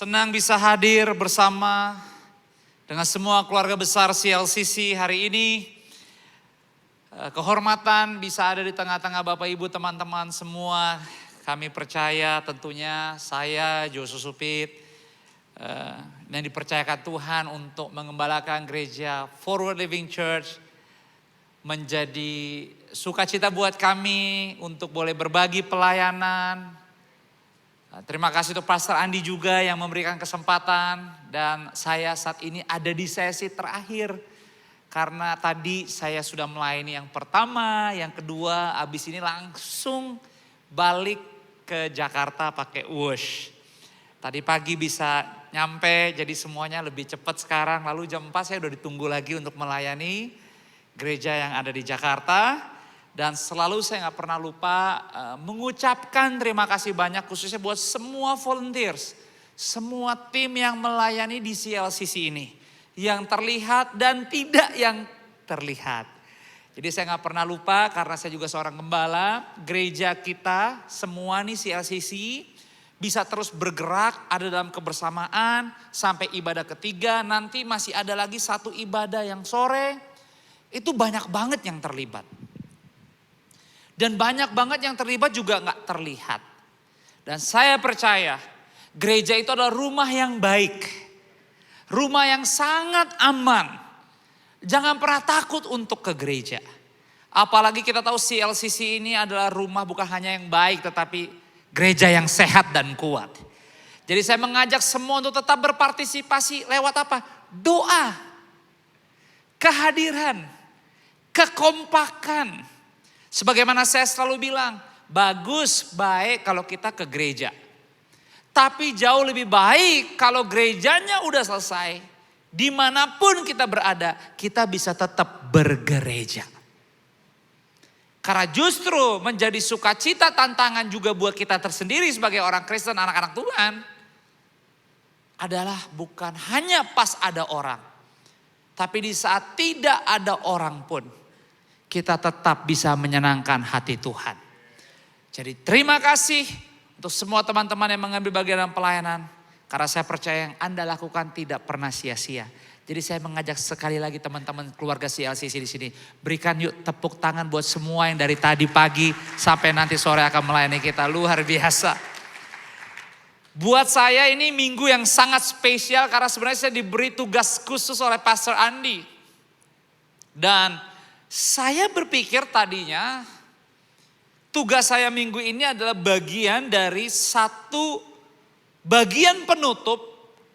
Senang bisa hadir bersama dengan semua keluarga besar CLCC hari ini. Kehormatan bisa ada di tengah-tengah Bapak Ibu teman-teman semua. Kami percaya tentunya saya Joshua Supit yang dipercayakan Tuhan untuk mengembalakan gereja Forward Living Church menjadi sukacita buat kami untuk boleh berbagi pelayanan. Terima kasih untuk Pastor Andi juga yang memberikan kesempatan, dan saya saat ini ada di sesi terakhir karena tadi saya sudah melayani yang pertama, yang kedua, habis ini langsung balik ke Jakarta pakai wush. Tadi pagi bisa nyampe, jadi semuanya lebih cepat sekarang. Lalu jam 4 saya udah ditunggu lagi untuk melayani gereja yang ada di Jakarta. Dan selalu saya gak pernah lupa mengucapkan terima kasih banyak khususnya buat semua volunteers. Semua tim yang melayani di CLCC ini. Yang terlihat dan tidak yang terlihat. Jadi saya gak pernah lupa karena saya juga seorang gembala. Gereja kita semua nih CLCC bisa terus bergerak, ada dalam kebersamaan sampai ibadah ketiga. Nanti masih ada lagi satu ibadah yang sore. Itu banyak banget yang terlibat. Dan banyak banget yang terlibat juga gak terlihat. Dan saya percaya gereja itu adalah rumah yang baik. Rumah yang sangat aman. Jangan pernah takut untuk ke gereja. Apalagi kita tahu CLCC ini adalah rumah bukan hanya yang baik, tetapi gereja yang sehat dan kuat. Jadi saya mengajak semua untuk tetap berpartisipasi lewat apa? Doa. Kehadiran. Kekompakan. Sebagaimana saya selalu bilang, bagus, baik kalau kita ke gereja. Tapi jauh lebih baik kalau gerejanya udah selesai. Dimanapun kita berada, kita bisa tetap bergereja. Karena justru menjadi sukacita tantangan juga buat kita tersendiri sebagai orang Kristen, anak-anak Tuhan. Adalah bukan hanya pas ada orang. Tapi di saat tidak ada orang pun. Kita tetap bisa menyenangkan hati Tuhan. Jadi terima kasih untuk semua teman-teman yang mengambil bagian dalam pelayanan. Karena saya percaya yang Anda lakukan tidak pernah sia-sia. Jadi saya mengajak sekali lagi teman-teman keluarga CLCC di sini. Berikan yuk tepuk tangan buat semua yang dari tadi pagi sampai nanti sore akan melayani kita. Luar biasa. Buat saya ini minggu yang sangat spesial karena sebenarnya saya diberi tugas khusus oleh Pastor Andi. Dan saya berpikir tadinya tugas saya minggu ini adalah bagian dari satu bagian penutup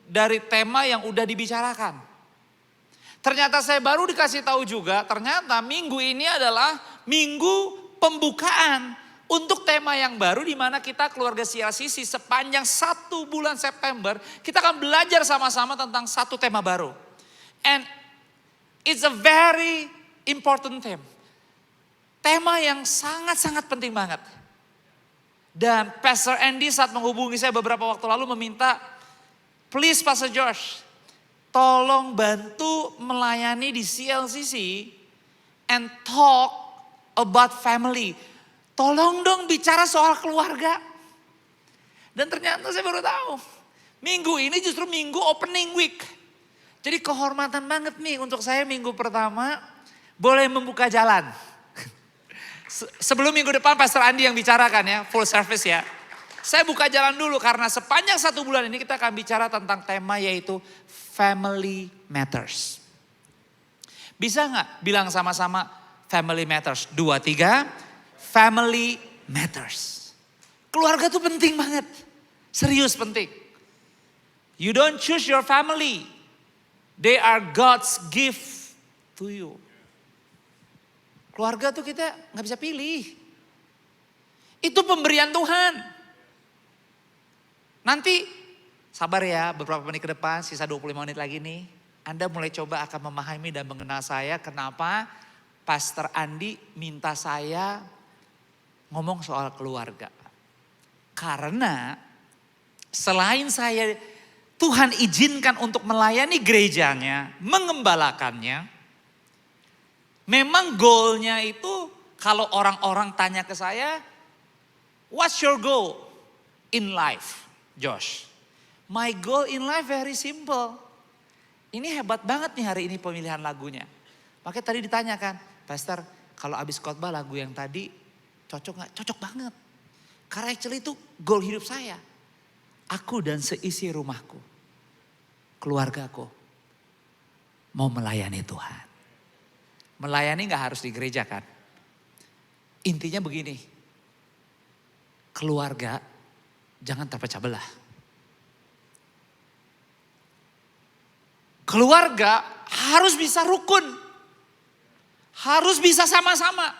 dari tema yang udah dibicarakan. Ternyata saya baru dikasih tahu juga, ternyata minggu ini adalah minggu pembukaan untuk tema yang baru di mana kita keluarga CLCC sepanjang 1 bulan September kita akan belajar sama-sama tentang satu tema baru. And it's a very important theme. Tema yang sangat-sangat penting banget. Dan Pastor Andy saat menghubungi saya beberapa waktu lalu meminta, please Pastor Josh, tolong bantu melayani di CLCC and talk about family. Tolong dong bicara soal keluarga. Dan ternyata saya baru tahu, minggu ini justru minggu opening week. Jadi kehormatan banget nih untuk saya minggu pertama boleh membuka jalan. Sebelum minggu depan Pastor Andi yang bicarakan ya, full service ya. Saya buka jalan dulu karena sepanjang 1 bulan ini kita akan bicara tentang tema yaitu Family Matters. Bisa gak bilang sama-sama Family Matters? 2, 3, Family Matters. Keluarga tuh penting banget. Serius penting. You don't choose your family. They are God's gift to you. Keluarga tuh kita gak bisa pilih. Itu pemberian Tuhan. Nanti sabar ya beberapa menit ke depan, sisa 25 menit lagi nih. Anda mulai coba akan memahami dan mengenal saya kenapa Pastor Andi minta saya ngomong soal keluarga. Karena selain saya Tuhan izinkan untuk melayani gerejanya, mengembalakannya. Memang goalnya itu kalau orang-orang tanya ke saya, what's your goal in life, Josh? My goal in life very simple. Ini hebat banget nih hari ini pemilihan lagunya. Makanya tadi ditanyakan, Pastor, kalau abis khotbah lagu yang tadi cocok gak? Cocok banget. Karena actually itu goal hidup saya. Aku dan seisi rumahku, keluargaku, mau melayani Tuhan. Melayani gak harus di gereja kan. Intinya begini, keluarga jangan terpecah belah. Keluarga harus bisa rukun. Harus bisa sama-sama.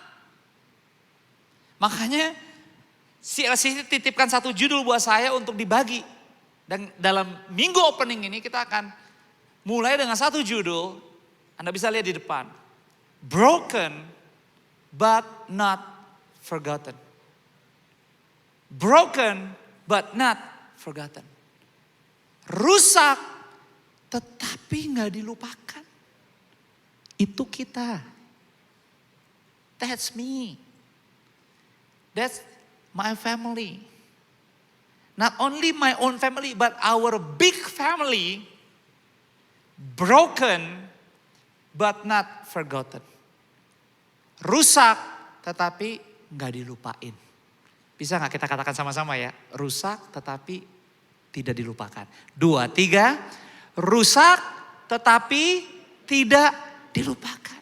Makanya CLC titipkan satu judul buat saya untuk dibagi. Dan dalam minggu opening ini kita akan mulai dengan satu judul. Anda bisa lihat di depan. Broken but not forgotten. Broken but not forgotten. Rusak tetapi gak dilupakan. Itu kita. That's me. That's my family. Not only my own family, but our big family. Broken, but not forgotten. Rusak, tetapi gak dilupain. Bisa gak kita katakan sama-sama ya? Rusak, tetapi tidak dilupakan. 2, 3. Rusak tetapi tidak dilupakan.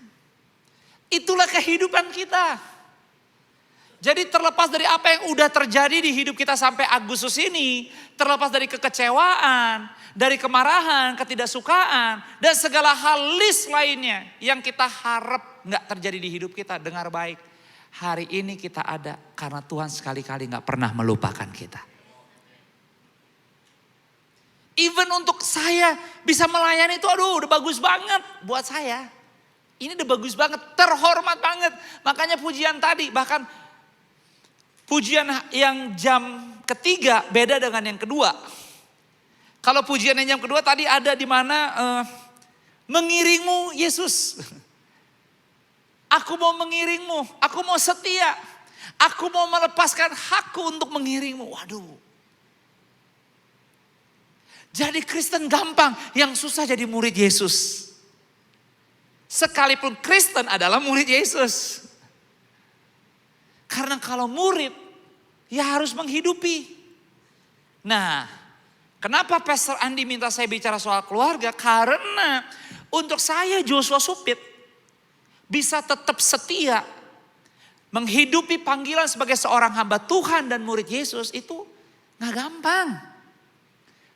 Itulah kehidupan kita. Jadi terlepas dari apa yang udah terjadi di hidup kita sampai Agustus ini. Terlepas dari kekecewaan, dari kemarahan, ketidaksukaan. Dan segala hal list lainnya yang kita harap gak terjadi di hidup kita. Dengar baik, hari ini kita ada karena Tuhan sekali-kali gak pernah melupakan kita. Even untuk saya bisa melayani itu udah bagus banget buat saya. Ini udah bagus banget, terhormat banget. Makanya pujian tadi, bahkan pujian yang jam ketiga beda dengan yang kedua. Kalau pujian yang jam kedua tadi ada di mana mengiringmu Yesus. Aku mau mengiringmu, aku mau setia. Aku mau melepaskan hakku untuk mengiringmu. Waduh. Jadi Kristen gampang, yang susah jadi murid Yesus. Sekalipun Kristen adalah murid Yesus. Karena kalau murid, ya harus menghidupi. Nah, kenapa Pastor Andi minta saya bicara soal keluarga? Karena untuk saya Joshua Supit bisa tetap setia. Menghidupi panggilan sebagai seorang hamba Tuhan dan murid Yesus itu gak gampang.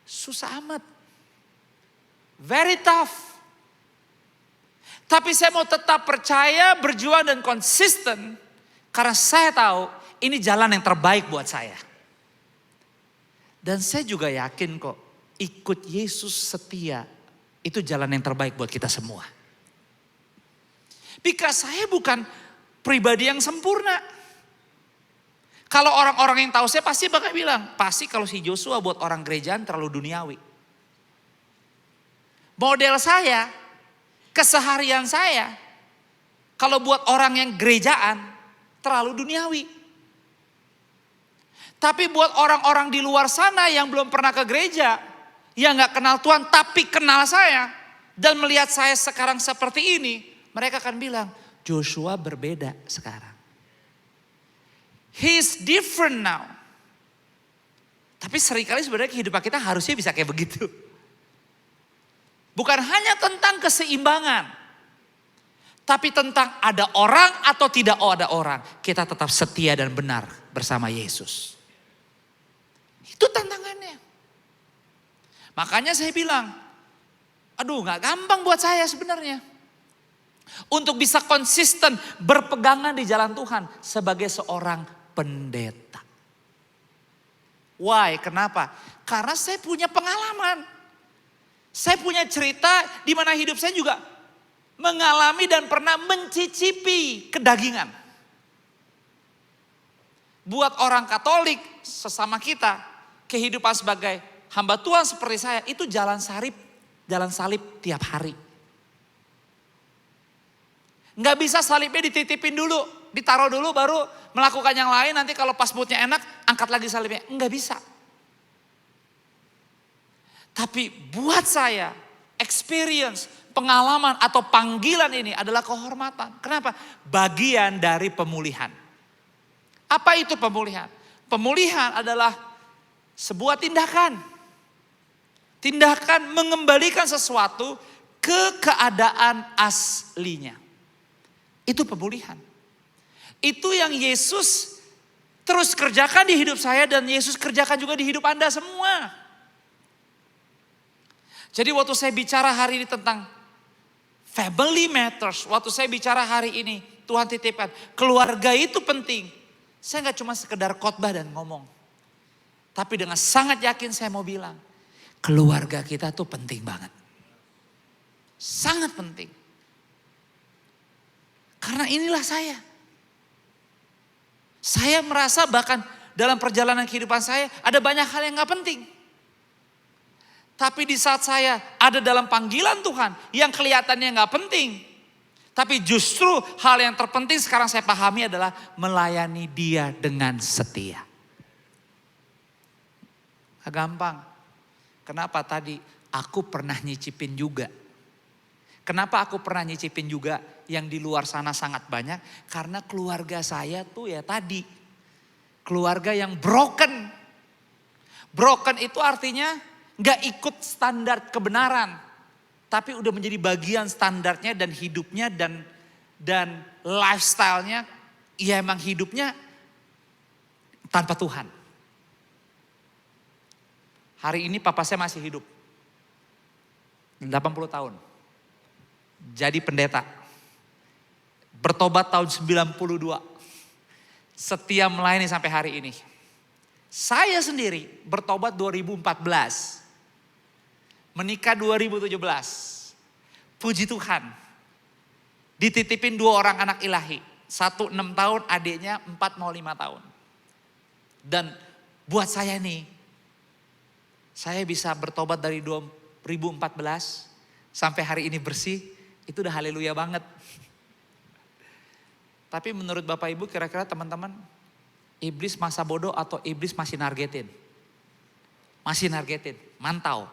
Susah amat. Very tough. Tapi saya mau tetap percaya, berjuang dan konsisten. Karena saya tahu ini jalan yang terbaik buat saya. Dan saya juga yakin kok ikut Yesus setia. Itu jalan yang terbaik buat kita semua. Because saya bukan pribadi yang sempurna. Kalau orang-orang yang tahu saya pasti bakal bilang, pasti kalau si Joshua buat orang gerejaan terlalu duniawi. Model saya, keseharian saya, kalau buat orang yang gerejaan terlalu duniawi. Tapi buat orang-orang di luar sana yang belum pernah ke gereja, yang gak kenal Tuhan tapi kenal saya, dan melihat saya sekarang seperti ini, mereka akan bilang, Joshua berbeda sekarang. He's different now. Tapi seringkali sebenarnya kehidupan kita harusnya bisa kayak begitu. Bukan hanya tentang keseimbangan. Tapi tentang ada orang atau tidak ada orang. Kita tetap setia dan benar bersama Yesus. Itu tantangannya. Makanya saya bilang, aduh gak gampang buat saya sebenarnya. Untuk bisa konsisten berpegangan di jalan Tuhan sebagai seorang pendeta. Why? Kenapa? Karena saya punya pengalaman. Saya punya cerita di mana hidup saya juga mengalami dan pernah mencicipi kedagingan. Buat orang Katolik sesama kita, kehidupan sebagai hamba Tuhan seperti saya itu jalan salib tiap hari. Nggak bisa salibnya dititipin dulu, ditaruh dulu baru melakukan yang lain, nanti kalau pas moodnya enak angkat lagi salibnya. Nggak bisa. Tapi buat saya, experience, pengalaman atau panggilan ini adalah kehormatan. Kenapa? Bagian dari pemulihan. Apa itu pemulihan? Pemulihan adalah sebuah tindakan. Tindakan mengembalikan sesuatu ke keadaan aslinya. Itu pemulihan. Itu yang Yesus terus kerjakan di hidup saya dan Yesus kerjakan juga di hidup Anda semua. Jadi waktu saya bicara hari ini tentang family matters, waktu saya bicara hari ini Tuhan titipkan keluarga itu penting. Saya gak cuma sekedar khotbah dan ngomong. Tapi dengan sangat yakin saya mau bilang, keluarga kita tuh penting banget. Sangat penting. Karena inilah saya. Saya merasa bahkan dalam perjalanan kehidupan saya ada banyak hal yang gak penting. Tapi di saat saya ada dalam panggilan Tuhan yang kelihatannya gak penting. Tapi justru hal yang terpenting sekarang saya pahami adalah melayani Dia dengan setia. Gak gampang. Kenapa tadi? Aku pernah nyicipin juga. Kenapa aku pernah nyicipin juga yang di luar sana sangat banyak? Karena keluarga saya tuh ya tadi. Keluarga yang broken. Broken itu artinya gak ikut standar kebenaran. Tapi udah menjadi bagian standarnya dan hidupnya dan lifestyle-nya. Ya emang hidupnya tanpa Tuhan. Hari ini papa saya masih hidup. 80 tahun. Jadi pendeta. Bertobat tahun 92. Setia melayani sampai hari ini. Saya sendiri bertobat 2014. Menikah 2017. Puji Tuhan. Dititipin 2 orang anak ilahi. 1 6 tahun, adiknya 4 mau 5 tahun. Dan buat saya nih, saya bisa bertobat dari 2014 sampai hari ini bersih. Itu udah haleluya banget. Tapi menurut Bapak Ibu kira-kira teman-teman, iblis masa bodoh atau iblis masih nargetin? Masih nargetin, mantau.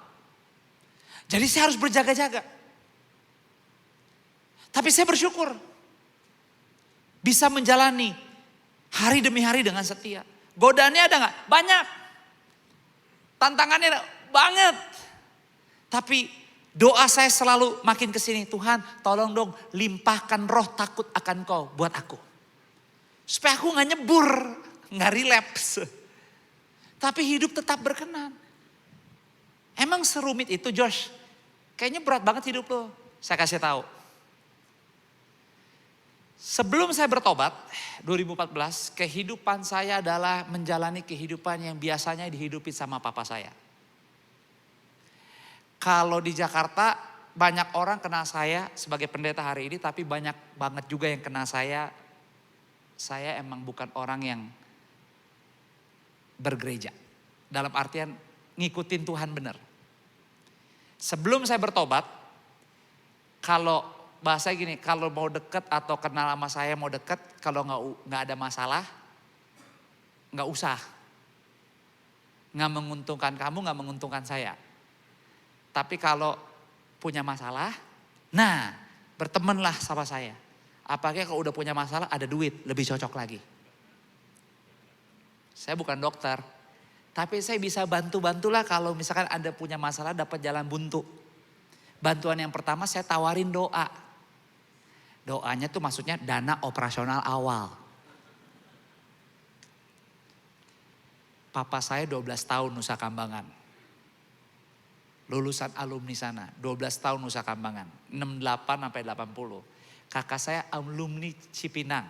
Jadi saya harus berjaga-jaga. Tapi saya bersyukur bisa menjalani hari demi hari dengan setia. Godaannya ada gak? Banyak. Tantangannya banget. Tapi doa saya selalu makin kesini, Tuhan tolong dong limpahkan roh takut akan Kau buat aku. Supaya aku gak nyebur, gak relapse. Tapi hidup tetap berkenan. Emang serumit itu Josh? Kayaknya berat banget hidup lo. Saya kasih tahu. Sebelum saya bertobat, 2014, kehidupan saya adalah menjalani kehidupan yang biasanya dihidupi sama papa saya. Kalau di Jakarta banyak orang kenal saya sebagai pendeta hari ini, tapi banyak banget juga yang kenal saya. Saya emang bukan orang yang bergereja. Dalam artian ngikutin Tuhan benar. Sebelum saya bertobat, kalau bahasa gini, kalau mau deket atau kenal sama saya mau deket, kalau nggak ada masalah, nggak usah. Nggak menguntungkan kamu, nggak menguntungkan saya. Tapi kalau punya masalah, nah bertemanlah sama saya. Apalagi kalau udah punya masalah ada duit, lebih cocok lagi. Saya bukan dokter, tapi saya bisa bantu-bantulah kalau misalkan Anda punya masalah dapat jalan buntu. Bantuan yang pertama saya tawarin doa. Doanya tuh maksudnya dana operasional awal. Papa saya 12 tahun Nusa Kambangan. Lulusan alumni sana, 12 tahun Nusa Kambangan, 68 sampai 80. Kakak saya alumni Cipinang,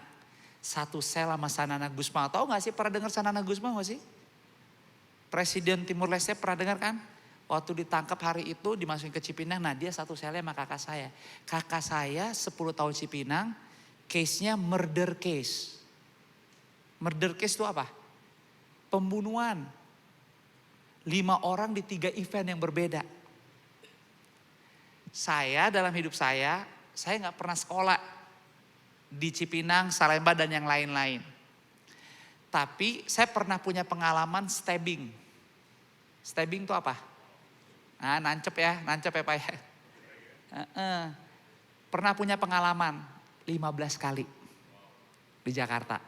satu sel sama Sanana Gusma. Tahu gak sih, pernah dengar Sanana Gusma gak sih? Presiden Timur Leste pernah dengar kan? Waktu ditangkap hari itu dimasukin ke Cipinang, nah dia satu selnya sama kakak saya. Kakak saya 10 tahun Cipinang, case-nya murder case. Murder case itu apa? Pembunuhan. 5 orang di 3 event yang berbeda. Saya dalam hidup saya gak pernah sekolah di Cipinang, Salemba dan yang lain-lain. Tapi saya pernah punya pengalaman stabbing. Stabbing itu apa? Nah, nancep ya Pak ya. Pernah punya pengalaman 15 kali di Jakarta.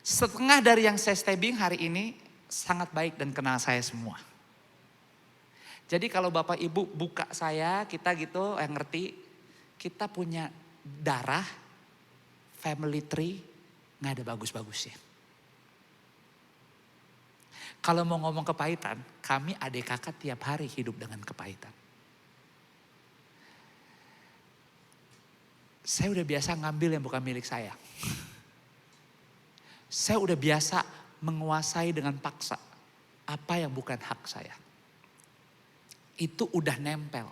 Setengah dari yang saya stabbing hari ini sangat baik dan kenal saya semua. Jadi kalau Bapak Ibu buka saya, kita gitu yang ngerti, kita punya darah, family tree, gak ada bagus-bagusnya. Kalau mau ngomong kepahitan, kami adik kakak tiap hari hidup dengan kepahitan. Saya udah biasa ngambil yang bukan milik saya. Saya udah biasa menguasai dengan paksa apa yang bukan hak saya. Itu udah nempel,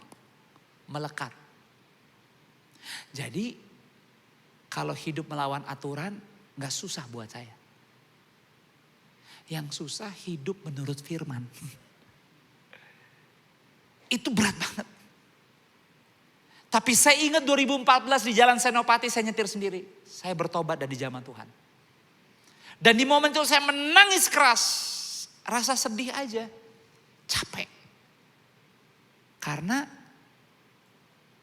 melekat. Jadi kalau hidup melawan aturan gak susah buat saya. Yang susah hidup menurut firman. Itu berat banget. Tapi saya ingat 2014 di Jalan Senopati saya nyetir sendiri. Saya bertobat dari zaman Tuhan. Dan di momen itu saya menangis keras. Rasa sedih aja. Capek. Karena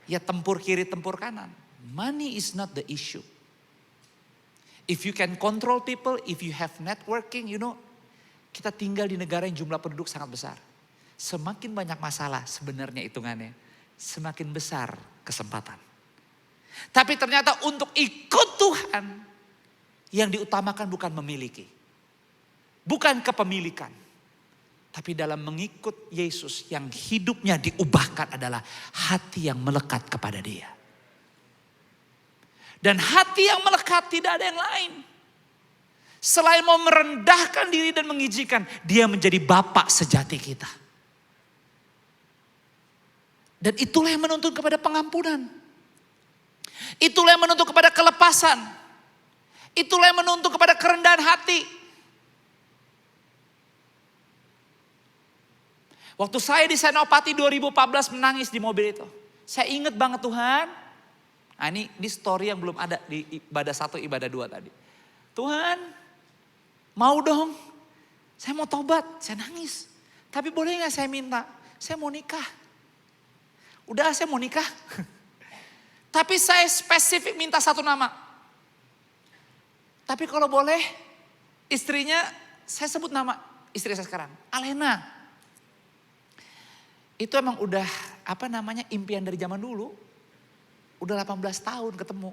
ya tempur kiri tempur kanan. Money is not the issue. If you can control people, if you have networking, kita tinggal di negara yang jumlah penduduk sangat besar. Semakin banyak masalah sebenarnya hitungannya, semakin besar kesempatan. Tapi ternyata untuk ikut Tuhan, yang diutamakan bukan memiliki. Bukan kepemilikan. Tapi dalam mengikut Yesus yang hidupnya diubahkan adalah hati yang melekat kepada Dia. Dan hati yang melekat tidak ada yang lain. Selain mau merendahkan diri dan mengizinkan, Dia menjadi Bapa sejati kita. Dan itulah yang menuntun kepada pengampunan. Itulah yang menuntun kepada kelepasan. Itulah yang menuntun kepada kerendahan hati. Waktu saya di Senopati 2014 menangis di mobil itu. Saya ingat banget Tuhan. Nah ini story yang belum ada di ibadah 1, ibadah 2 tadi. Tuhan, mau dong. Saya mau tobat, saya nangis. Tapi boleh gak saya minta? Saya mau nikah. Udah saya mau nikah. Tapi saya spesifik minta satu nama. Tapi kalau boleh, istrinya saya sebut nama istri saya sekarang. Alena. Itu emang udah impian dari zaman dulu. Udah 18 tahun ketemu.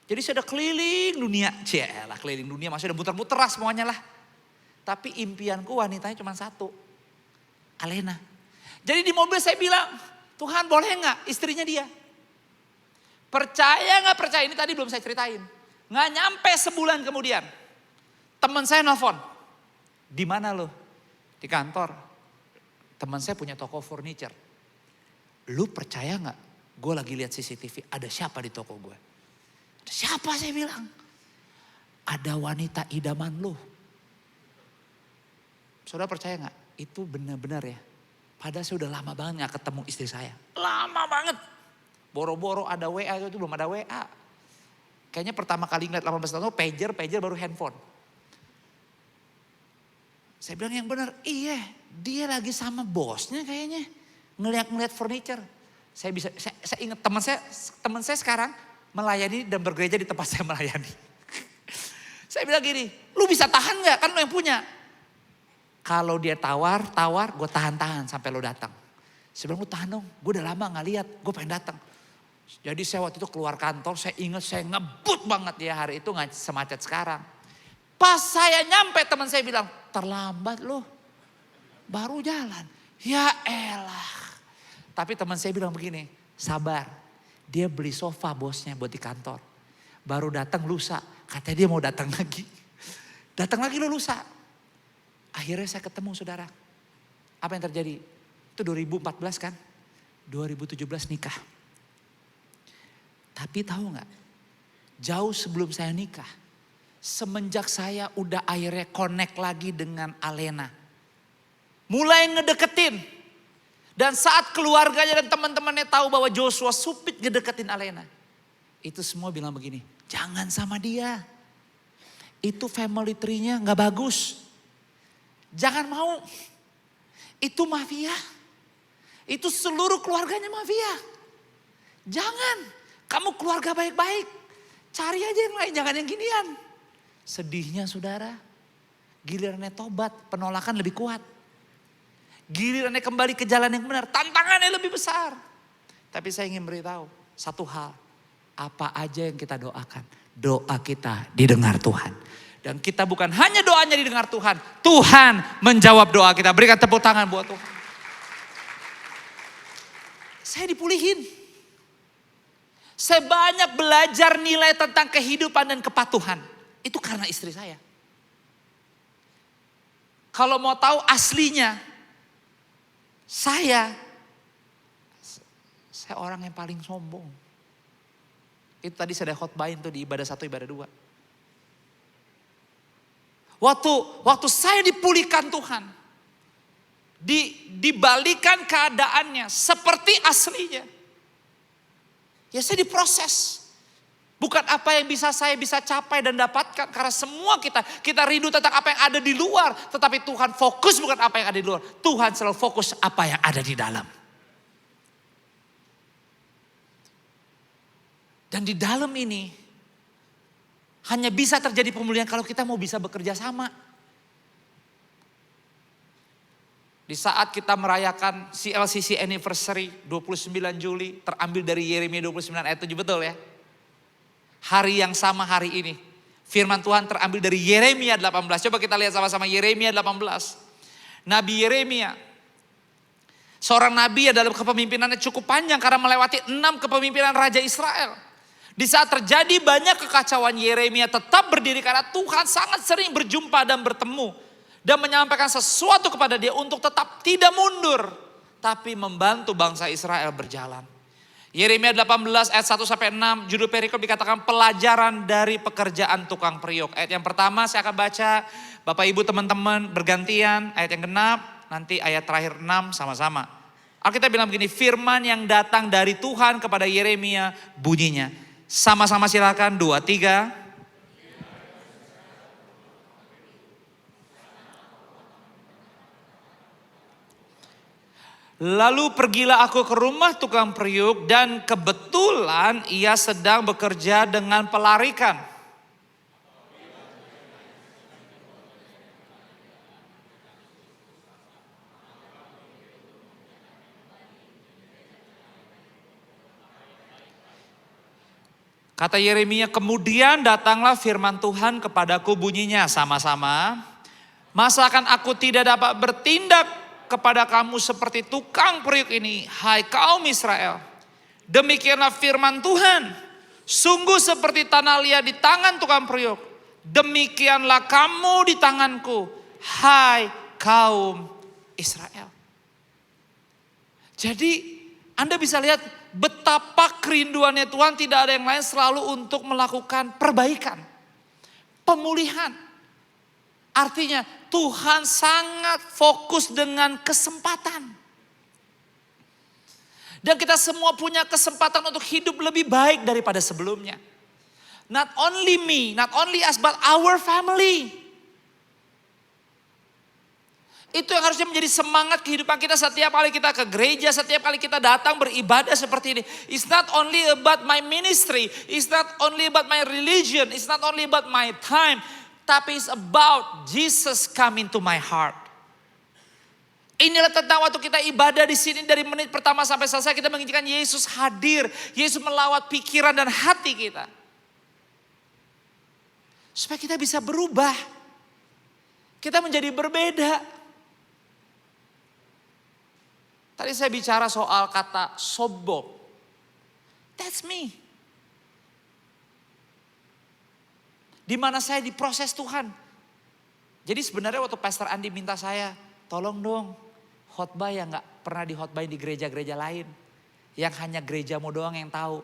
Jadi saya udah keliling dunia. Cialah keliling dunia maksudnya udah muter-muter lah semuanya lah. Tapi impianku wanitanya cuma satu. Alena. Jadi di mobil saya bilang, Tuhan boleh gak istrinya dia? Percaya gak percaya, ini tadi belum saya ceritain. Gak nyampe sebulan kemudian. Teman saya nelfon. Di mana lo? Di kantor. Teman saya punya toko furniture. Lu percaya gak? Gue lagi lihat CCTV, ada siapa di toko gue? Ada siapa saya bilang? Ada wanita idaman lu. Saudara percaya gak? Itu benar-benar ya. Padahal saya udah lama banget gak ketemu istri saya. Lama banget. Boro-boro ada WA, itu belum ada WA. Kayaknya pertama kali ngeliat 18 tahun pager baru handphone. Saya bilang yang benar, iya dia lagi sama bosnya kayaknya. Ngeliat furniture. Saya ingat teman saya sekarang melayani dan bergereja di tempat saya melayani. Saya bilang gini, lu bisa tahan gak? Kan lu yang punya. Kalau dia tawar, gue tahan sampai lu datang. Saya bilang lu tahan dong, gue udah lama gak lihat, gue pengen datang. Jadi saya waktu itu keluar kantor, saya ingat saya ngebut banget ya hari itu gak semacet sekarang. Pas saya nyampe teman saya bilang, terlambat loh, baru jalan. Ya elah. Tapi teman saya bilang begini, sabar. Dia beli sofa bosnya buat di kantor. Baru datang lusa, katanya dia mau datang lagi. Datang lagi lo lusa. Akhirnya saya ketemu saudara. Apa yang terjadi? Itu 2014 kan? 2017 nikah. Tapi tahu gak? Jauh sebelum saya nikah. Semenjak saya udah akhirnya connect lagi dengan Alena. Mulai ngedeketin. Dan saat keluarganya dan teman-temannya tahu bahwa Joshua Supit ngedeketin Alena. Itu semua bilang begini, jangan sama dia. Itu family tree-nya gak bagus. Jangan mau. itu mafia. Itu seluruh keluarganya mafia. Jangan, kamu keluarga baik-baik. Cari aja yang lain, jangan yang ginian. Sedihnya saudara, gilirannya tobat, penolakan lebih kuat. Gilirannya kembali ke jalan yang benar, tantangannya lebih besar. Tapi saya ingin beritahu satu hal, apa aja yang kita doakan, doa kita didengar Tuhan. Dan kita bukan hanya doanya didengar Tuhan, Tuhan menjawab doa kita. Berikan tepuk tangan buat Tuhan. Saya dipulihin. Saya banyak belajar nilai tentang kehidupan dan kepatuhan. Itu karena istri saya. Kalau mau tahu aslinya, saya orang yang paling sombong. Itu tadi saya khotbahin tuh di ibadah 1, ibadah 2. Waktu saya dipulihkan Tuhan, dibalikan keadaannya seperti aslinya. Ya saya diproses. Bukan apa yang saya bisa capai dan dapatkan. Karena semua kita rindu tentang apa yang ada di luar. Tetapi Tuhan fokus bukan apa yang ada di luar. Tuhan selalu fokus apa yang ada di dalam. Dan di dalam ini hanya bisa terjadi pemulihan kalau kita mau bisa bekerja sama. Di saat kita merayakan CLCC Anniversary 29 Juli terambil dari Yeremia 29 ayat 7, betul ya? Hari yang sama hari ini. Firman Tuhan terambil dari Yeremia 18. Coba kita lihat sama-sama Yeremia 18. Nabi Yeremia, seorang nabi yang dalam kepemimpinannya cukup panjang karena melewati 6 kepemimpinan Raja Israel. Di saat terjadi banyak kekacauan, Yeremia tetap berdiri karena Tuhan sangat sering berjumpa dan bertemu. Dan menyampaikan sesuatu kepada dia untuk tetap tidak mundur. Tapi membantu bangsa Israel berjalan. Yeremia 18 ayat 1-6 judul perikop dikatakan pelajaran dari pekerjaan tukang periuk. Ayat yang pertama saya akan baca, Bapak Ibu teman-teman bergantian. Ayat yang genap, nanti ayat terakhir 6 sama-sama. Alkitab bilang begini, firman yang datang dari Tuhan kepada Yeremia bunyinya. Sama-sama silakan, 2, 3. Lalu pergilah aku ke rumah tukang periuk dan kebetulan ia sedang bekerja dengan pelarikan. Kata Yeremia, kemudian datanglah firman Tuhan kepadaku bunyinya sama-sama. Masa akan aku tidak dapat bertindak kepada kamu seperti tukang periuk ini, hai kaum Israel. Demikianlah firman Tuhan, sungguh seperti tanah liat di tangan tukang periuk, demikianlah kamu di tanganku, hai kaum Israel. Jadi Anda bisa lihat betapa kerinduannya Tuhan, tidak ada yang lain selalu untuk melakukan perbaikan, pemulihan. Artinya Tuhan sangat fokus dengan kesempatan. Dan kita semua punya kesempatan untuk hidup lebih baik daripada sebelumnya. Not only me, not only us, but our family. Itu yang harusnya menjadi semangat kehidupan kita setiap kali kita ke gereja, setiap kali kita datang beribadah seperti ini. It's not only about my ministry, it's not only about my religion, it's not only about my time. Tapi it's about Jesus coming to my heart. Inilah tentang waktu kita ibadah di sini dari menit pertama sampai selesai kita menginginkan Yesus hadir, Yesus melawat pikiran dan hati kita. Supaya kita bisa berubah. Kita menjadi berbeda. Tadi saya bicara soal kata sobok. That's me. Di mana saya diproses Tuhan. Jadi sebenarnya waktu Pastor Andi minta saya, tolong dong khotbah yang gak pernah dihotbahin di gereja-gereja lain. Yang hanya gerejamu doang yang tahu.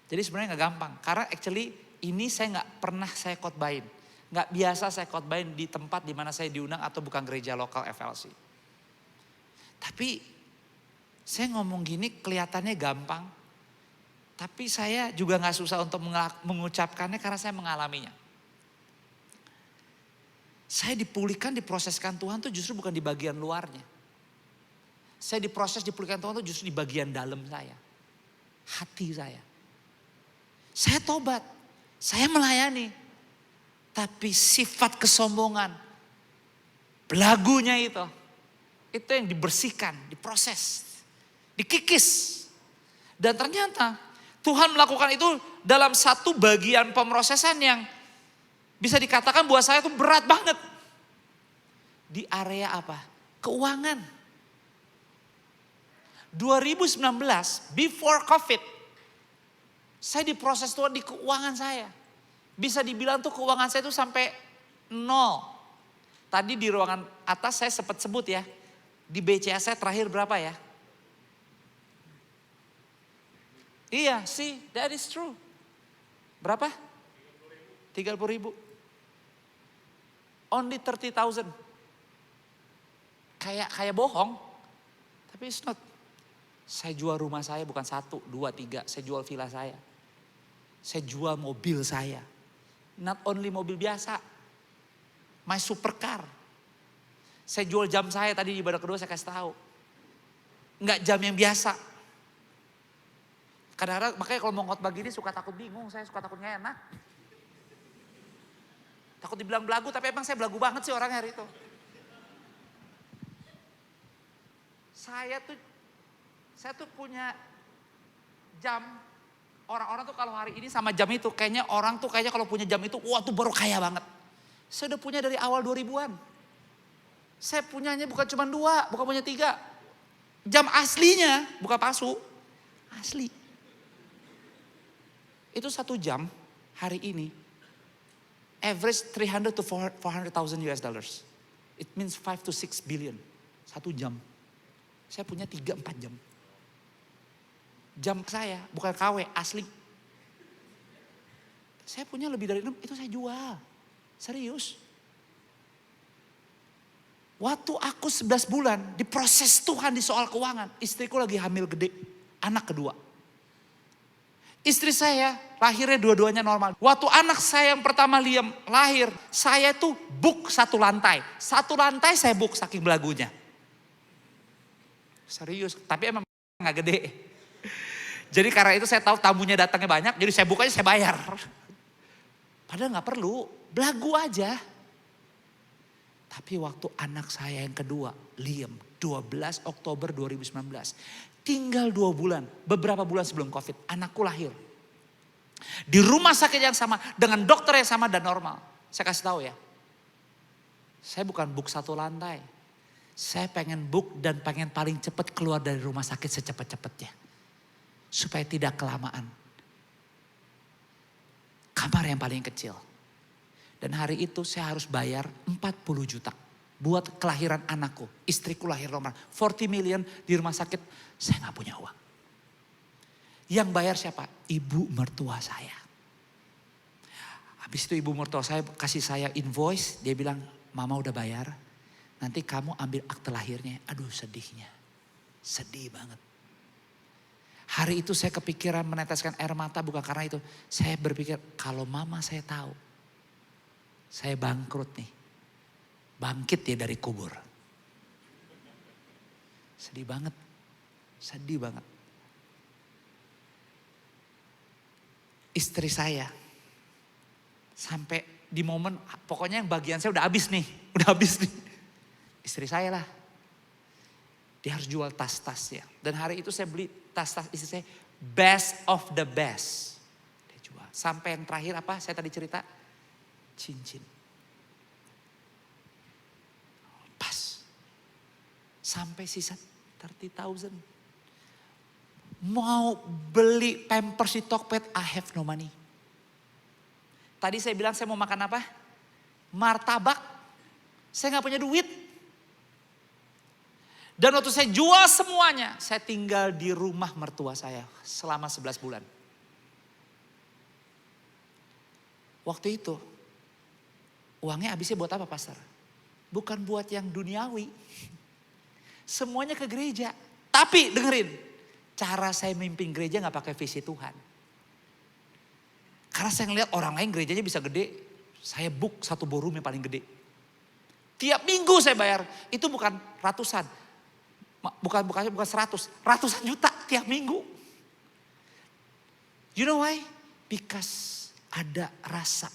Jadi sebenarnya gak gampang. Karena actually ini saya gak pernah saya khotbahin. Gak biasa saya khotbahin di tempat di mana saya diundang atau bukan gereja lokal FLC. Tapi saya ngomong gini kelihatannya gampang. Tapi saya juga gak susah untuk mengucapkannya karena saya mengalaminya. Saya dipulihkan, diproseskan Tuhan tuh justru bukan di bagian luarnya. Saya diproses dipulihkan Tuhan itu justru di bagian dalam saya. Hati saya. Saya tobat. Saya melayani. Tapi sifat kesombongan. Belagunya itu yang dibersihkan, diproses, dikikis. Dan ternyata Tuhan melakukan itu dalam satu bagian pemrosesan yang bisa dikatakan buat saya itu berat banget. Di area apa? Keuangan. 2019, before COVID, saya diproses Tuhan di keuangan saya. Bisa dibilang tuh keuangan saya tuh sampai nol. Tadi di ruangan atas saya sempat sebut ya. Di BCA saya terakhir berapa ya? Iya sih, that is true. Berapa? 30.000. Only 30,000. Kayak bohong. Tapi it's not. Saya jual rumah saya bukan 1, 2, 3. Saya jual villa saya. Saya jual mobil saya. Not only mobil biasa. My supercar. Saya jual jam saya tadi di ibadah kedua saya kasih tahu. Enggak jam yang biasa. Kadang-kadang makanya kalau mau khotbah gini suka takut bingung. Saya suka takut gak enak. Takut dibilang belagu tapi emang saya belagu banget sih orangnya hari itu. Saya tuh punya jam. Orang-orang tuh kalau hari ini sama jam itu kayaknya kalau punya jam itu wah tuh baru kaya banget. Saya udah punya dari awal 2000-an. Saya punyanya bukan cuma 2, bukan punya 3. Jam aslinya, bukan palsu. Asli. Itu 1 jam hari ini average 300 to 400,000 US dollars. It means 5 to 6 billion. 1 jam. Saya punya 3-4 jam. Jam saya bukan KW, asli. Saya punya lebih dari 6, itu saya jual. Serius. Waktu aku 11 bulan diproses Tuhan di soal keuangan. Istriku lagi hamil gede, anak kedua. Istri saya lahirnya dua-duanya normal. Waktu anak saya yang pertama Liam lahir, saya tuh book 1 lantai. 1 lantai saya book saking belagunya. Serius, tapi emang gak gede. Jadi karena itu saya tahu tamunya datangnya banyak, jadi saya book aja saya bayar. Padahal gak perlu, belagu aja. Tapi waktu anak saya yang kedua, Liam, 12 Oktober 2019. Tinggal 2 bulan, beberapa bulan sebelum COVID, anakku lahir. Di rumah sakit yang sama, dengan dokter yang sama dan normal. Saya kasih tahu ya. Saya bukan book 1 lantai. Saya pengen book dan pengen paling cepat keluar dari rumah sakit secepat-cepatnya. Supaya tidak kelamaan. Kamar yang paling kecil. Dan hari itu saya harus bayar 40 juta. Buat kelahiran anakku. Istriku lahir normal. 40 million di rumah sakit. Saya gak punya uang. Yang bayar siapa? Ibu mertua saya. Habis itu ibu mertua saya kasih saya invoice. Dia bilang, mama udah bayar. Nanti kamu ambil akte lahirnya. Aduh sedihnya. Sedih banget. Hari itu saya kepikiran meneteskan air mata bukan karena itu. Saya berpikir kalau mama saya tahu. Saya bangkrut nih. Bangkit ya dari kubur. Sedih banget. Sedih banget. Istri saya. Sampai di momen pokoknya yang bagian saya udah habis nih. Udah habis nih. Istri saya lah. Dia harus jual tas-tas ya. Dan hari itu saya beli tas-tas istri saya. Best of the best. Dia jual. Sampai yang terakhir apa saya tadi cerita. Cincin. Pas. Sampai sisa 30,000. Mau beli Pampers di Tokped, I have no money. Tadi saya bilang saya mau makan apa? Martabak. Saya gak punya duit. Dan waktu saya jual semuanya, saya tinggal di rumah mertua saya selama 11 bulan. Waktu itu, uangnya habisnya buat apa pastor? Bukan buat yang duniawi. Semuanya ke gereja. Tapi dengerin, cara saya mimpin gereja gak pakai visi Tuhan. Karena saya ngeliat orang lain gerejanya bisa gede. Saya book 1 ballroom yang paling gede. Tiap minggu saya bayar. Itu bukan ratusan. Bukan 100, ratusan juta tiap minggu. You know why? Because ada rasa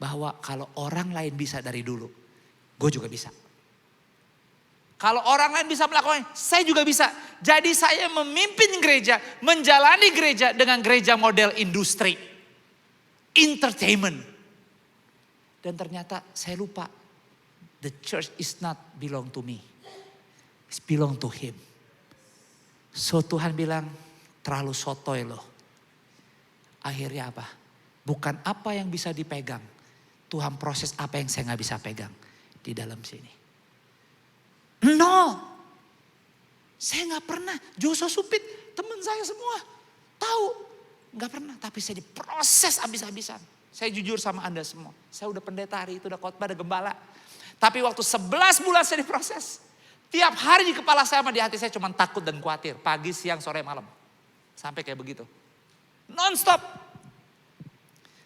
bahwa kalau orang lain bisa dari dulu, gue juga bisa. Kalau orang lain bisa melakukannya, saya juga bisa. Jadi saya memimpin gereja, menjalani gereja dengan gereja model industri. Entertainment. Dan ternyata saya lupa, the church is not belong to me. It's belong to him. So Tuhan bilang, terlalu sotoy loh. Akhirnya apa? Bukan apa yang bisa dipegang. Tuhan proses apa yang saya gak bisa pegang di dalam sini. No. Saya gak pernah. Joshua Supit, teman saya semua. Tahu. Gak pernah. Tapi saya diproses habis-habisan. Saya jujur sama Anda semua. Saya udah pendeta hari itu, udah khotbah, udah gembala. Tapi waktu 11 bulan saya diproses. Tiap hari di kepala saya sama di hati saya cuma takut dan khawatir. Pagi, siang, sore, malam. Sampai kayak begitu. Non-stop.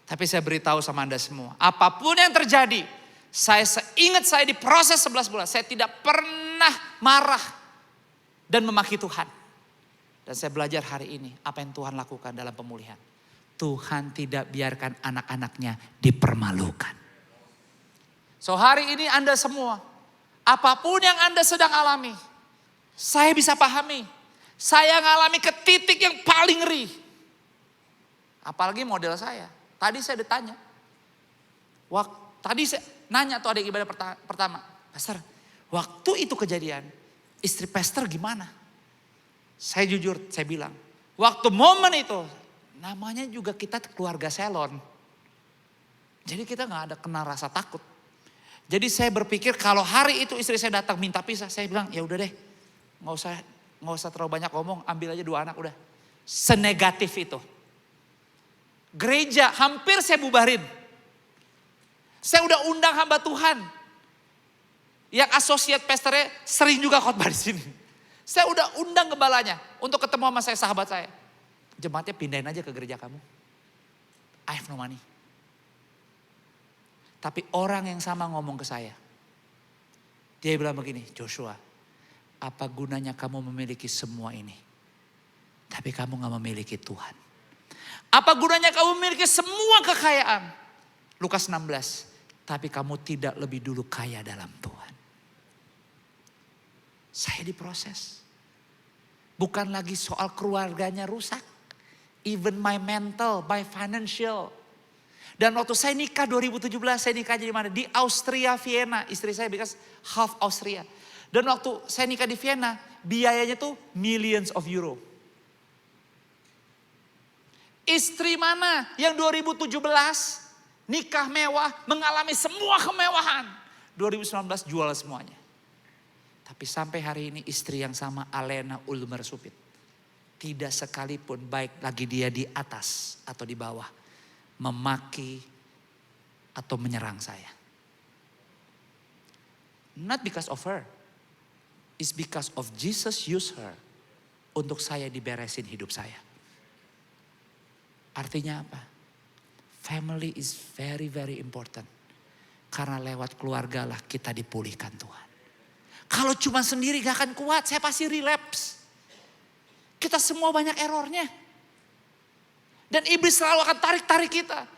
Tapi saya beritahu sama Anda semua. Apapun yang terjadi. Saya ingat saya diproses 11 bulan. Saya tidak pernah marah. Dan memaki Tuhan. Dan saya belajar hari ini. Apa yang Tuhan lakukan dalam pemulihan. Tuhan tidak biarkan anak-anaknya dipermalukan. So hari ini Anda semua. Apapun yang Anda sedang alami. Saya bisa pahami. Saya ngalami ke titik yang paling ngeri. Apalagi model saya. Tadi saya ditanya. Tadi saya nanya tuh adik ibadah pertama. Pastor, waktu itu kejadian. Istri pastor gimana? Saya jujur, saya bilang. Waktu momen itu. Namanya juga kita keluarga salon. Jadi kita gak ada kena rasa takut. Jadi saya berpikir kalau hari itu istri saya datang minta pisah. Saya bilang ya udah deh. Gak usah terlalu banyak ngomong. Ambil aja 2 anak udah. Senegatif itu. Gereja hampir saya bubarin. Saya udah undang hamba Tuhan. Yang associate pastornya sering juga khotbah di sini. Saya udah undang gembalanya untuk ketemu sama saya, sahabat saya. Jemaatnya pindahin aja ke gereja kamu. I have no money. Tapi orang yang sama ngomong ke saya. Dia bilang begini, Joshua, apa gunanya kamu memiliki semua ini? Tapi kamu gak memiliki Tuhan. Apa gunanya kamu memiliki semua kekayaan? Lukas 16. Tapi kamu tidak lebih dulu kaya dalam Tuhan. Saya diproses. Bukan lagi soal keluarganya rusak. Even my mental, my financial. Dan waktu saya nikah 2017, saya nikah di mana? Di Austria, Vienna. Istri saya because half Austria. Dan waktu saya nikah di Vienna, biayanya tuh millions of euro. Istri mana yang 2017 nikah mewah, mengalami semua kemewahan. 2019 jual semuanya. Tapi sampai hari ini istri yang sama Alena Ulmer Supit. Tidak sekalipun baik lagi dia di atas atau di bawah. Memaki atau menyerang saya. Not because of her. It's because of Jesus use her. Untuk saya diberesin hidup saya. Artinya apa? Family is very very important. Karena lewat keluarga lah kita dipulihkan Tuhan. Kalau cuma sendiri gak akan kuat, saya pasti relapse. Kita semua banyak errornya. Dan iblis selalu akan tarik-tarik kita.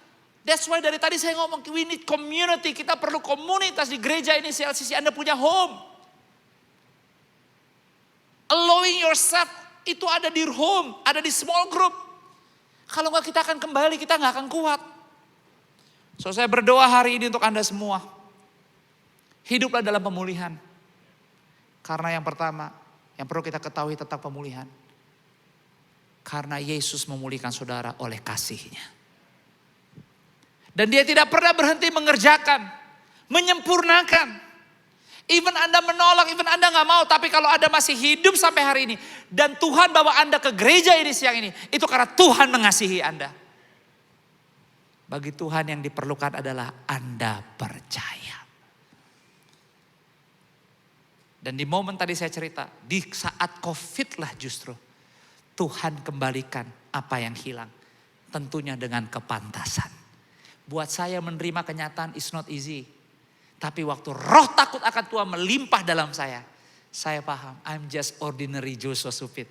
That's why dari tadi saya ngomong, we need community. Kita perlu komunitas di gereja ini. CLCC Anda punya home. Allowing yourself itu ada di home, ada di small group. Kalau enggak kita akan kembali, kita enggak akan kuat. So saya berdoa hari ini untuk Anda semua. Hiduplah dalam pemulihan. Karena yang pertama, yang perlu kita ketahui tentang pemulihan. Karena Yesus memulihkan saudara oleh kasih-Nya. Dan dia tidak pernah berhenti mengerjakan, menyempurnakan. Even Anda menolak, even Anda gak mau. Tapi kalau Anda masih hidup sampai hari ini. Dan Tuhan bawa Anda ke gereja ini siang ini. Itu karena Tuhan mengasihi Anda. Bagi Tuhan yang diperlukan adalah Anda percaya. Dan di momen tadi saya cerita. Di saat COVID lah justru. Tuhan kembalikan apa yang hilang. Tentunya dengan kepantasan. Buat saya menerima kenyataan is not easy. Tapi waktu roh takut akan Tuhan melimpah dalam saya. Saya paham, I'm just ordinary Joshua Supit.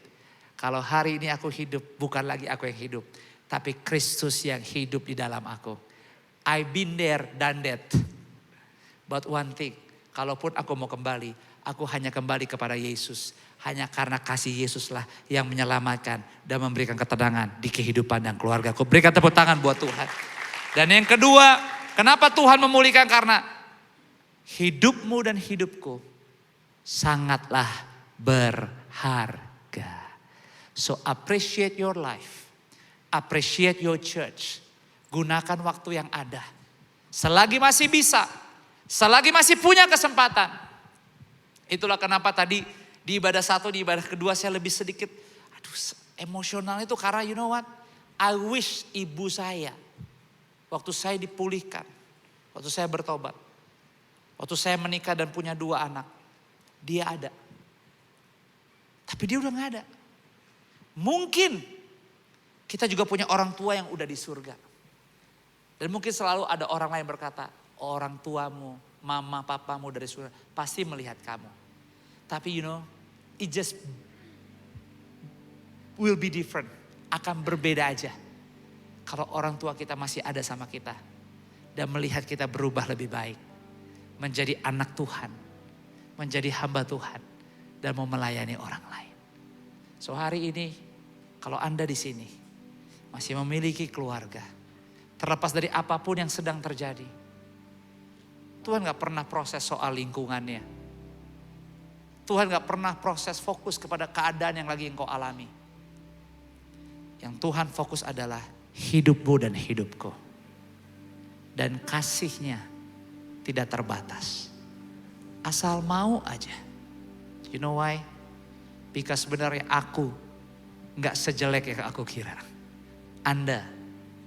Kalau hari ini aku hidup, bukan lagi aku yang hidup, tapi Kristus yang hidup di dalam aku. I've been there, done that. But one thing, kalaupun aku mau kembali, aku hanya kembali kepada Yesus. Hanya karena kasih Yesuslah yang menyelamatkan dan memberikan ketenangan di kehidupan dan keluarga. Aku berikan tepuk tangan buat Tuhan. Dan yang kedua, kenapa Tuhan memulihkan? Karena hidupmu dan hidupku sangatlah berharga. So appreciate your life. Appreciate your church. Gunakan waktu yang ada. Selagi masih bisa. Selagi masih punya kesempatan. Itulah kenapa tadi di ibadah 1, di ibadah kedua saya lebih sedikit emosional itu karena you know what? I wish ibu saya waktu saya dipulihkan, waktu saya bertobat, waktu saya menikah dan punya 2 anak, dia ada. Tapi dia udah gak ada. Mungkin kita juga punya orang tua yang udah di surga. Dan mungkin selalu ada orang lain berkata, orang tuamu, mama, papamu dari surga pasti melihat kamu. Tapi you know, it just will be different. Akan berbeda aja. Kalau orang tua kita masih ada sama kita. Dan melihat kita berubah lebih baik. Menjadi anak Tuhan. Menjadi hamba Tuhan. Dan mau melayani orang lain. So hari ini, kalau Anda di sini masih memiliki keluarga. Terlepas dari apapun yang sedang terjadi. Tuhan gak pernah proses soal lingkungannya. Tuhan gak pernah proses fokus kepada keadaan yang lagi engkau alami. Yang Tuhan fokus adalah hidupmu dan hidupku. Dan kasihnya tidak terbatas. Asal mau aja. You know why? Because sebenarnya aku gak sejelek yang aku kira. Anda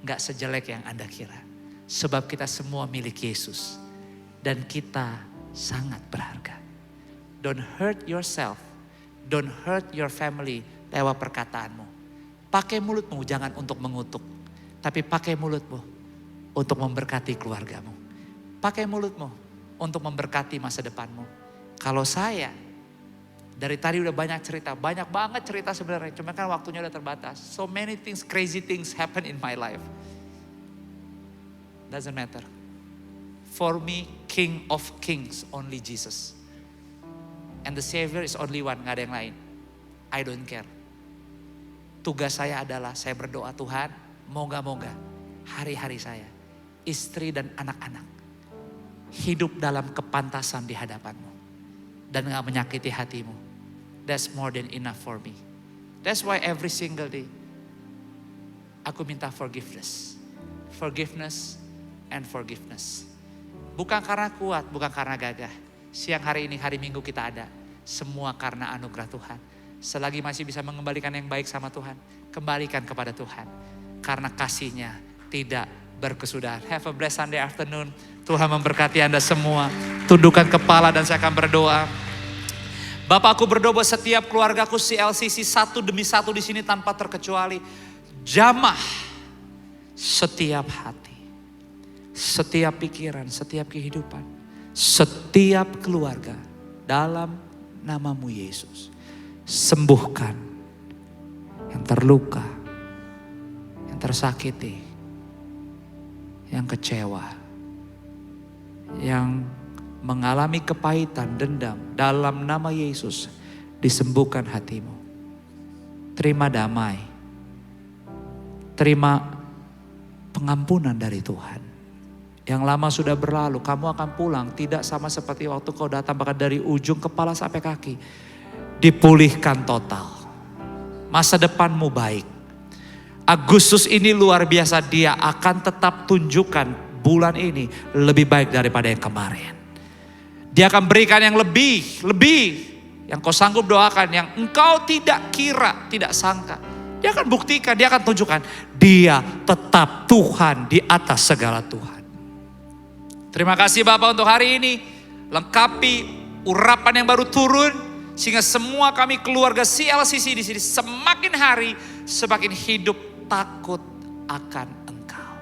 gak sejelek yang Anda kira. Sebab kita semua milik Yesus. Dan kita sangat berharga. Don't hurt yourself. Don't hurt your family lewat perkataanmu. Pakai mulutmu jangan untuk mengutuk. Tapi pakai mulutmu untuk memberkati keluargamu. Pakai mulutmu untuk memberkati masa depanmu. Kalau saya dari tadi udah banyak cerita. Banyak banget cerita sebenarnya. Cuma kan waktunya udah terbatas. So many things, crazy things happen in my life. Doesn't matter. For me, King of Kings, only Jesus. And the Savior is only one, gak ada yang lain. I don't care. Tugas saya adalah saya berdoa Tuhan, moga-moga hari-hari saya, istri dan anak-anak, hidup dalam kepantasan di hadapanmu. Dan gak menyakiti hatimu. That's more than enough for me. That's why every single day, aku minta forgiveness. Forgiveness and forgiveness. Bukan karena kuat, bukan karena gagah. Siang hari ini, hari Minggu kita ada. Semua karena anugerah Tuhan. Selagi masih bisa mengembalikan yang baik sama Tuhan, kembalikan kepada Tuhan. Karena kasihnya tidak berkesudahan. Have a blessed Sunday afternoon. Tuhan memberkati Anda semua. Tundukkan kepala dan saya akan berdoa. Bapak, aku berdoa buat setiap keluargaku CLCC satu demi satu di sini tanpa terkecuali. Jamah setiap hati. Setiap pikiran, setiap kehidupan, setiap keluarga dalam namamu Yesus. Sembuhkan yang terluka, yang tersakiti, yang kecewa, yang mengalami kepahitan, dendam. Dalam nama Yesus disembuhkan hatimu. Terima damai, terima pengampunan dari Tuhan. Yang lama sudah berlalu, kamu akan pulang. Tidak sama seperti waktu kau datang, bahkan dari ujung kepala sampai kaki. Dipulihkan total. Masa depanmu baik. Agustus ini luar biasa, dia akan tetap tunjukkan bulan ini lebih baik daripada yang kemarin. Dia akan berikan yang lebih. Yang kau sanggup doakan, yang engkau tidak kira, tidak sangka. Dia akan buktikan, dia akan tunjukkan. Dia tetap Tuhan di atas segala Tuhan. Terima kasih Bapak untuk hari ini. Lengkapi urapan yang baru turun. Sehingga semua kami keluarga CLCC di sini semakin hari semakin hidup takut akan Engkau.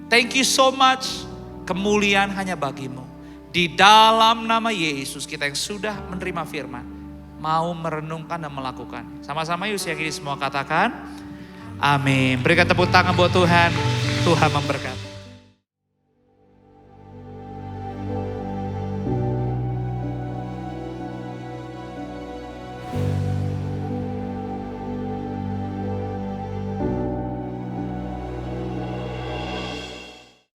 Thank you so much. Kemuliaan hanya bagimu. Di dalam nama Yesus kita yang sudah menerima firman. mau merenungkan dan melakukan. Sama-sama yuk yakini semua katakan amin. Berikan tepuk tangan buat Tuhan. Tuhan memberkati.